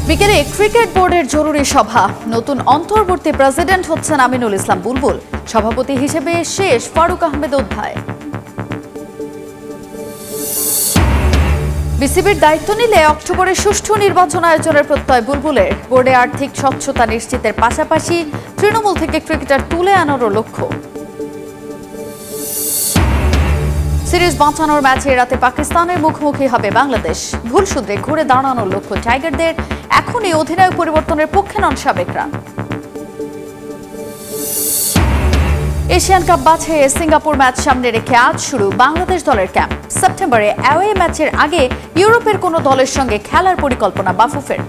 বিকেলে ক্রিকেট বোর্ডের জরুরি সভা। নতুন অন্তর্বর্তী প্রেসিডেন্ট হচ্ছেন আমিনুল ইসলাম বুলবুল। সভাপতি হিসেবে শেষ ফারুক আহমেদ অধ্যায়। বিসিবির দায়িত্ব নিলে অক্টোবরে সুষ্ঠু নির্বাচন আয়োজনের প্রত্যয় বুলবুলের। বোর্ডে আর্থিক স্বচ্ছতা নিশ্চিতের পাশাপাশি তৃণমূল থেকে ক্রিকেটার তুলে আনারও লক্ষ্য। সিরিজ বাঁচানোর ম্যাচে রাতে পাকিস্তানের মুখোমুখি হবে বাংলাদেশ। ভুল সূত্রে ঘুরে দাঁড়ানোর লক্ষ্য টাইগারদের। এখনই অধিনায়ক পরিবর্তনের পক্ষে নন সাবেকরা। এশিয়ান কাপ বাছাইয়ে সিঙ্গাপুর ম্যাচ সামনে রেখে আজ শুরু বাংলাদেশ দলের ক্যাম্প। সেপ্টেম্বরে অ্যাওয়ে ম্যাচের আগে ইউরোপের কোনো দলের সঙ্গে খেলার পরিকল্পনা বাফুফের।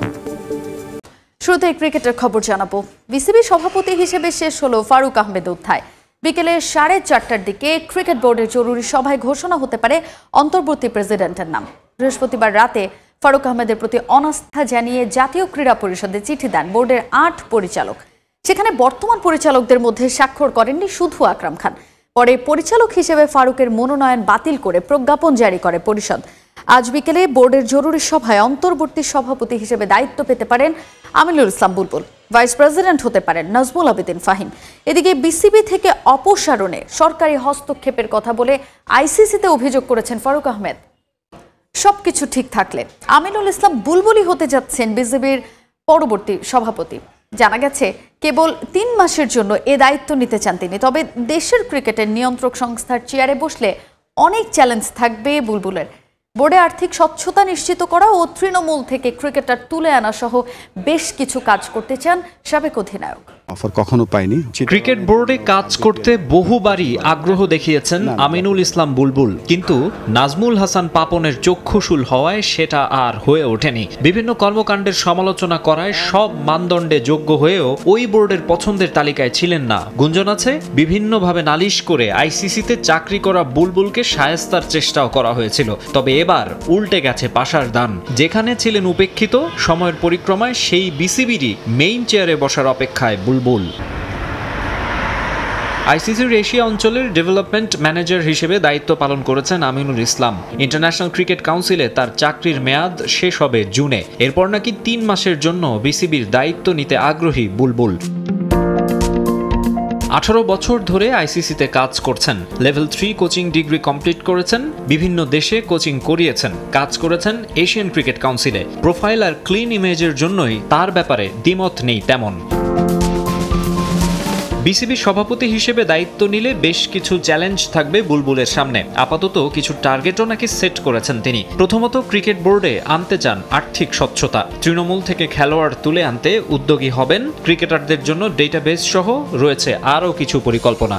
শুরুতে ক্রিকেটের খবর জানাবো। বিসিবি সভাপতি হিসেবে শেষ হলো ফারুক আহমেদ অধ্যায়। বিকেলে 4:30টার দিকে ক্রিকেট বোর্ডের জরুরি সভায় ঘোষণা হতে পারে অন্তর্বর্তী প্রেসিডেন্টের নাম। বৃহস্পতিবার রাতে ফারুক আহমেদের প্রতি অনাস্থা জানিয়ে জাতীয় ক্রীড়া পরিষদে চিঠি দেন বোর্ডের 8 পরিচালক। সেখানে বর্তমান পরিচালকদের মধ্যে স্বাক্ষর করেননি শুধু আকরাম খান। পরে পরিচালক হিসেবে ফারুকের মনোনয়ন বাতিল করে প্রজ্ঞাপন জারি করে পরিষদ। আজ বিকেলে বোর্ডের জরুরি সভায় অন্তর্বর্তী সভাপতি হিসেবে দায়িত্ব পেতে পারেন আমিনুল ইসলাম বুলবুল। ভাইস প্রেসিডেন্ট হতে পারেন নাজমুল আবেদিন ফাহিম। এদিকে বিসিবি থেকে অপসারণে সরকারি হস্তক্ষেপের কথা বলে আইসিসিতে অভিযোগ করেছেন ফারুক আহমেদ। সবকিছু ঠিক থাকলে আমিনুল ইসলাম বুলবুলই হতে যাচ্ছেন বিসিবির পরবর্তী সভাপতি। জানা গেছে কেবল 3 মাসের জন্য এ দায়িত্ব নিতে চান তিনি। তবে দেশের ক্রিকেটের নিয়ন্ত্রক সংস্থার চেয়ারে বসলে অনেক চ্যালেঞ্জ থাকবে বুলবুলের। বোর্ডে আর্থিক স্বচ্ছতা নিশ্চিত করা ও তৃণমূল থেকে ক্রিকেটার তুলে আনা সহ বেশ কিছু কাজ করতে চান সাবেক অধিনায়ক। অফার কখনো পাইনি। ক্রিকেট বোর্ডে কাজ করতে বহুবারই আগ্রহ দেখিয়েছেন আমিনুল ইসলাম বুলবুল, কিন্তু নাজমুল হাসান পাপনের চক্ষুশূল হওয়ায় সেটা আর হয়ে ওঠেনি। বিভিন্ন কর্মকাণ্ডের সমালোচনা করায় সব মানদণ্ডে যোগ্য হয়েও ওই বোর্ডের পছন্দের তালিকায় ছিলেন না। গুঞ্জন আছে বিভিন্নভাবে নালিশ করে আইসিসিতে চাকরি করা বুলবুলকে শায়েস্তার চেষ্টাও করা হয়েছিল। তবে এবার উল্টে গেছে পাশার দান। যেখানে ছিলেন উপেক্ষিত, সময়ের পরিক্রমায় সেই বিসিবিরই মেইন চেয়ারে বসার অপেক্ষায় বুলবুল। আইসিসির এশিয়া অঞ্চলের ডেভেলপমেন্ট ম্যানেজার হিসেবে দায়িত্ব পালন করেছেন আমিনুল ইসলাম। ইন্টারন্যাশনাল ক্রিকেট কাউন্সিলে তার চাকরির মেয়াদ শেষ হবে জুনে। এরপর নাকি 3 মাসের জন্য বিসিবির দায়িত্ব নিতে আগ্রহী বুলবুল। 18 বছর ধরে আইসিসিতে কাজ করছেন। লেভেল 3 কোচিং ডিগ্রি কমপ্লিট করেছেন। বিভিন্ন দেশে কোচিং করিয়েছেন। কাজ করেছেন এশিয়ান ক্রিকেট কাউন্সিলে। প্রোফাইল আর ক্লিন ইমেজের জন্যই তার ব্যাপারে দ্বিমত নেই তেমন। বিসিবি সভাপতি হিসেবে দায়িত্ব নিলে বেশ কিছু চ্যালেঞ্জ থাকবে বুলবুলের সামনে। আপাতত কিছু টার্গেটও নাকি সেট করেছেন তিনি। প্রথমত, ক্রিকেট বোর্ডে আনতে চান আর্থিক স্বচ্ছতা। তৃণমূল থেকে খেলোয়াড় তুলে আনতে উদ্যোগী হবেন। ক্রিকেটারদের জন্য ডেটাবেস সহ রয়েছে আরও কিছু পরিকল্পনা।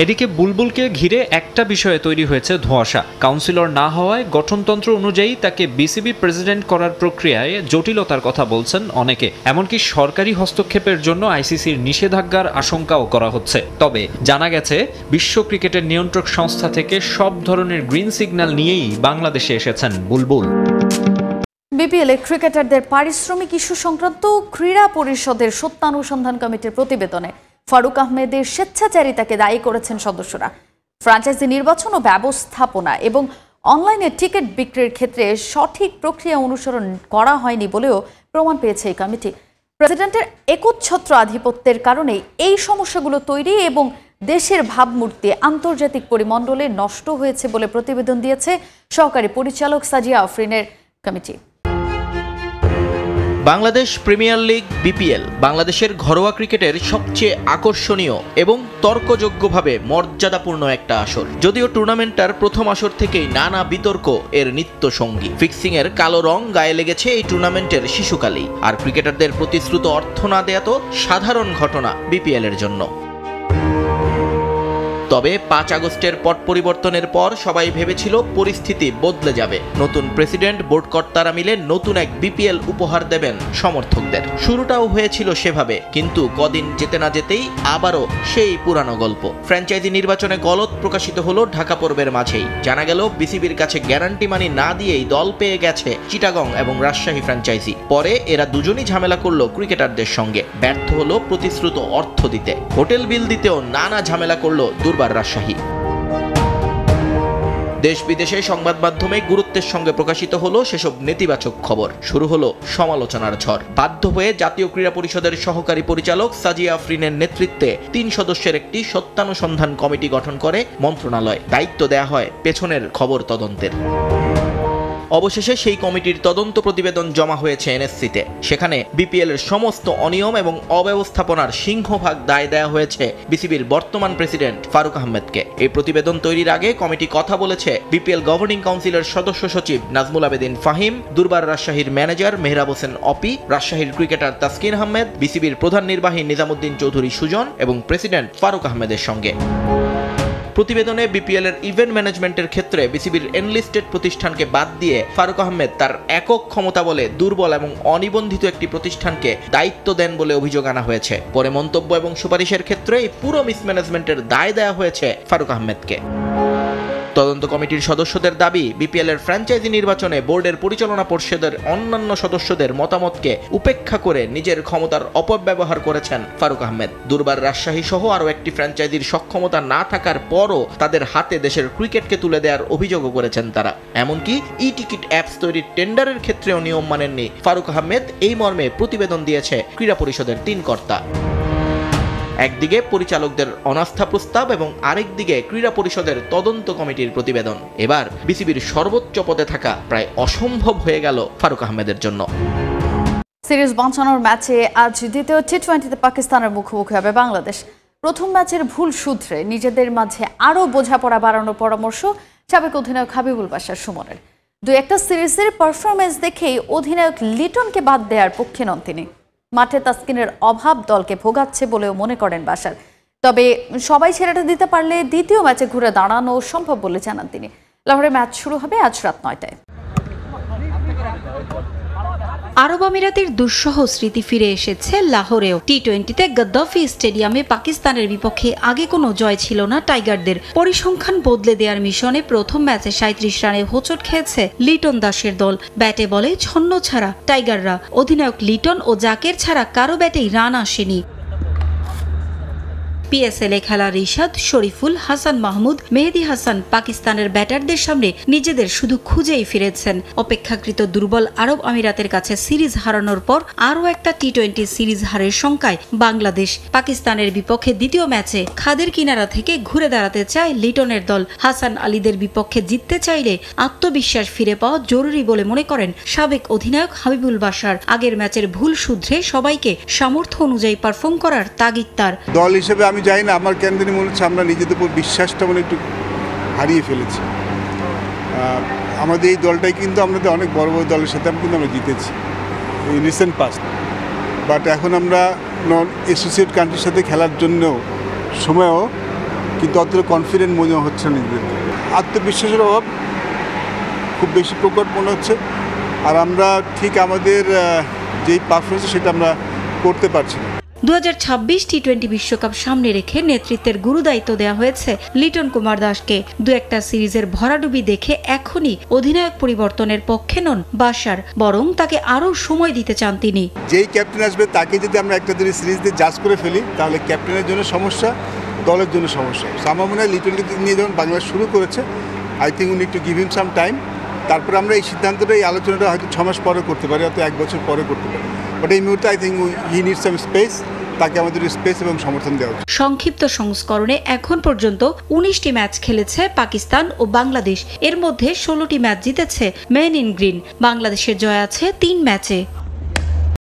এদিকে বুলবুলকে ঘিরে একটা বিষয়ে তৈরি হয়েছে ধোঁয়াশা। কাউন্সিলর না হওয়ায় গঠনতন্ত্র অনুযায়ী তাকে বিসিবি প্রেসিডেন্ট করার প্রক্রিয়ায় জটিলতার কথা বলছেন অনেকে। এমনকি সরকারি হস্তক্ষেপের জন্য আইসিসির নিষেধাজ্ঞার আশঙ্কাও করা হচ্ছে। তবে জানা গেছে বিশ্ব ক্রিকেটের নিয়ন্ত্রক সংস্থা থেকে সব ধরনের গ্রিন সিগন্যাল নিয়েই বাংলাদেশে এসেছেন বুলবুল। বিপিএলে ক্রিকেটারদের পারিশ্রমিক ইস্যু সংক্রান্ত ক্রীড়া পরিষদের সত্যানুসন্ধান কমিটির প্রতিবেদনে ফারুক আহমেদের স্বেচ্ছাচারিতাকে দায়ী করেছেন সদস্যরা। ফ্র্যাঞ্চাইজি নির্বাচন ও ব্যবস্থাপনা এবং অনলাইনে টিকিট বিক্রির ক্ষেত্রে সঠিক প্রক্রিয়া অনুসরণ করা হয়নি বলেও প্রমাণ পেয়েছে এই কমিটি। প্রেসিডেন্টের একচ্ছত্র আধিপত্যের কারণে এই সমস্যাগুলো তৈরি এবং দেশের ভাবমূর্তি আন্তর্জাতিক পরিমণ্ডলে নষ্ট হয়েছে বলে প্রতিবেদন দিয়েছে সহকারী পরিচালক সাজিয়া আফরিনের কমিটি। বাংলাদেশ প্রিমিয়ার লিগ বিপিএল বাংলাদেশের ঘরোয়া ক্রিকেটের সবচেয়ে আকর্ষণীয় এবং তর্কযোগ্যভাবে মর্যাদাপূর্ণ একটা আসর। যদিও টুর্নামেন্টটার প্রথম আসর থেকেই নানা বিতর্ক এর নিত্য সঙ্গী। ফিক্সিং এর কালো রং গায়ে লেগেছে এই টুর্নামেন্টের শিশুকালেই। আর ক্রিকেটারদের প্রতিশ্রুত অর্থ না দেয়া তো সাধারণ ঘটনা বিপিএল এর জন্য। তবে 5 আগস্টের পট পরিবর্তনের পর সবাই ভেবেছিল পরিস্থিতি বদলে যাবে। নতুন প্রেসিডেন্ট, বোর্ড কর্তারা মিলে নতুন এক বিপিএল উপহার দেবেন সমর্থকদের। শুরুটাও হয়েছিল সেভাবে, কিন্তু কদিন যেতে না যেতেই আবারও সেই পুরানো গল্প। ফ্র্যাঞ্চাইজি নির্বাচনে গলদ প্রকাশিত হলো ঢাকা পর্বের মাঝেই। জানা গেল বিসিবির কাছে গ্যারান্টি মানি না দিয়েই দল পেয়ে গেছে চিটাগং এবং রাজশাহী ফ্র্যাঞ্চাইজি। পরে এরা দুজনই ঝামেলা করলো ক্রিকেটারদের সঙ্গে। ব্যর্থ হলো প্রতিশ্রুত অর্থ দিতে। হোটেল বিল দিতেও নানা ঝামেলা করলো দুর্বার রাজশাহী। দেশ বিদেশে সংবাদ মাধ্যমে গুরুত্বের সঙ্গে প্রকাশিত হলো সেসব নেতিবাচক খবর। শুরু হলো সমালোচনার ঝড়। বাধ্য হয়ে জাতীয় ক্রীড়া পরিষদের সহকারী পরিচালক সাজিয়া আফরিনের নেতৃত্বে ৩ সদস্যের একটি সত্যানুসন্ধান কমিটি গঠন করে মন্ত্রণালয়। দায়িত্ব দেয়া হয় পেছনের খবর তদন্তের। অবশেষে সেই কমিটির তদন্ত প্রতিবেদন জমা হয়েছে এনএসসিতে। সেখানে বিপিএল এর সমস্ত অনিয়ম এবং অব্যবস্থাপনার সিংহভাগ দায় দেওয়া হয়েছে বিসিবির বর্তমান প্রেসিডেন্ট ফারুক আহমেদকে। এই প্রতিবেদন তৈরির আগে কমিটি কথা বলেছে বিপিএল গভর্নিং কাউন্সিলের সদস্য সচিব নাজমুল আবেদিন ফাহিম, দুর্বার রাজশাহীর ম্যানেজার মেহরাব হোসেন অপি, রাজশাহীর ক্রিকেটার তাসকিন আহমেদ, বিসিবির প্রধান নির্বাহী নিজামুদ্দিন চৌধুরী সুজন এবং প্রেসিডেন্ট ফারুক আহমেদের সঙ্গে। প্রতিবেদনে বিপিএল এর ইভেন্ট ম্যানেজমেন্টের ক্ষেত্রে বিসিবির এনলিস্টেড প্রতিষ্ঠানকে বাদ দিয়ে ফারুক আহমেদ তার একক ক্ষমতা বলে দুর্বল এবং অনিবন্ধিত একটি প্রতিষ্ঠানকে দায়িত্ব দেন বলে অভিযোগ আনা হয়েছে। পরে মন্তব্য এবং সুপারিশের ক্ষেত্রে এই পুরো মিসম্যানেজমেন্টের দায় দেওয়া হয়েছে ফারুক আহমেদকে। তদন্ত কমিটির সদস্যদের দাবি, বিপিএল এর ফ্র্যাঞ্চাইজি নির্বাচনে বোর্ডের পরিচালনা পর্ষদের অন্যান্য সদস্যদের মতামতকে উপেক্ষা করে নিজের ক্ষমতার অপব্যবহার করেছেন ফারুক আহমেদ। দুর্বার রাজশাহী সহ আরও একটি ফ্র্যাঞ্চাইজির সক্ষমতা না থাকার পরও তাদের হাতে দেশের ক্রিকেটকে তুলে দেওয়ার অভিযোগও করেছেন তারা। এমনকি ই টিকিট অ্যাপস তৈরির টেন্ডারের ক্ষেত্রেও নিয়ম মানেননি ফারুক আহমেদ। এই মর্মে প্রতিবেদন দিয়েছে ক্রীড়া পরিষদের ৩ কর্তা। একদিকে পরিচালকদের অনাস্থা প্রস্তাব এবং আরেকদিকে ক্রীড়া পরিষদের তদন্ত কমিটির প্রতিবেদন। এবার বিসিবির সর্বোচ্চ পদে থাকা প্রায় অসম্ভব হয়ে গেল ফারুক আহমেদের জন্য। সিরিজ বাঁচানোর ম্যাচে আজ দ্বিতীয় টি-20তে পাকিস্তানের মুখোমুখি হবে বাংলাদেশ। প্রথম ম্যাচের ভুল শুধরে নিজেদের মাঝে আরও বোঝাপড়া বাড়ানোর পরামর্শ সাবেক অধিনায়ক হাবিবুল বাশার সুমনের। ২-১টা সিরিজের পারফরমেন্স দেখেই অধিনায়ক লিটনকে বাদ দেওয়ার পক্ষে নন তিনি। মাঠে তাসকিনের অভাব দলকে ভোগাচ্ছে বলেও মনে করেন বাশার। তবে সবাই ছেড়েটা দিতে পারলে দ্বিতীয় ম্যাচে ঘুরে দাঁড়ানো সম্ভব বলে জানান তিনি। লাহোরে ম্যাচ শুরু হবে আজ রাত ৯টায়। আরব আমিরাতের দুঃসহ স্মৃতি ফিরে এসেছে লাহোরেও। টি-20তে গদ্দাফি স্টেডিয়ামে পাকিস্তানের বিপক্ষে আগে কোনো জয় ছিল না টাইগারদের। পরিসংখ্যান বদলে দেওয়ার মিশনে প্রথম ম্যাচে ৩৭ রানে হোঁচট খেয়েছে লিটন দাসের দল। ব্যাটে বলে ছন্ন ছাড়া টাইগাররা। অধিনায়ক লিটন ও জাকের ছাড়া কারো ব্যাটেই রান আসেনি। পিএসএল এ খেলা রিশাদ, শরীফুল, হাসান মাহমুদ, মেহেদি হাসান পাকিস্তানের ব্যাটারদের সামনে নিজেদের শুধু খুঁজেই ফিরেছেন। অপেক্ষাকৃত দুর্বল আরব আমিরাতের কাছে সিরিজ হারানোর পর আরও একটা টি-20 সিরিজ হারের শঙ্কায় বাংলাদেশ। পাকিস্তানের বিপক্ষে দ্বিতীয় ম্যাচে খাদের কিনারা থেকে ঘুরে দাঁড়াতে চায় লিটনের দল। হাসান আলীদের বিপক্ষে জিততে চাইলে আত্মবিশ্বাস ফিরে পাওয়া জরুরি বলে মনে করেন সাবেক অধিনায়ক হাবিবুল বাশার। আগের ম্যাচের ভুল শুধরে সবাইকে সামর্থ্য অনুযায়ী পারফর্ম করার তাগিদ তার। দল হিসেবে আমি জানি না, আমার কেন জানি মনে হচ্ছে আমরা নিজেদের উপর বিশ্বাসটা একটু হারিয়ে ফেলেছি। আমাদের এই দলটাই কিন্তু আমাদের অনেক বড় বড় দলের সাথে কিন্তু আমরা জিতেছি এই রিসেন্ট পাস্ট। বাট এখন আমরা নন অ্যাসোসিয়েট কান্ট্রির সাথে খেলার জন্য সময়ও কিন্তু অতটা কনফিডেন্ট মনে হচ্ছে না। নিজেদের আত্মবিশ্বাসের অভাব খুব বেশি প্রকট মনে হচ্ছে। আর আমরা ঠিক আমাদের যেই পারফরমেন্স সেটা আমরা করতে পারছি না। 2026 টি-20 বিশ্বকাপ সামনে রেখে নেতৃত্বের গুরু দায়িত্ব দেওয়া হয়েছে লিটন কুমার দাসকে। ২-১টা সিরিজের ভরাডুবি দেখে এখনই অধিনায়ক পরিবর্তনের পক্ষে নন বাশার, বরং তাকে আরও সময় দিতে চান তিনি। যেই ক্যাপ্টেন আসবে তাকে যদি আমরা একটা দুটি সিরিজ দিয়ে জাজ করে ফেলি তাহলে ক্যাপ্টেনের জন্য সমস্যা, দলের জন্য সমস্যা। আমার মনে হয় লিটনকে নিয়ে যখন বাংলাদেশ শুরু করেছে, I think we need to give him some time. তারপরে আমরা এই সিদ্ধান্তটা, এই আলোচনাটা হয়তো 6 মাস পরে করতে পারি, হয়তো 1 বছর পরে করতে পারি। বাট এই মুহূর্তে I think he need some space. তাকে আমাদের স্পেস এবং সমর্থন দেওয়া। সংক্ষিপ্ত সংস্করণে এখন পর্যন্ত 19টি ম্যাচ খেলেছে পাকিস্তান ও বাংলাদেশ। এর মধ্যে 16টি ম্যাচ জিতেছে মেন ইন গ্রিন। বাংলাদেশের জয় আছে 3 ম্যাচে।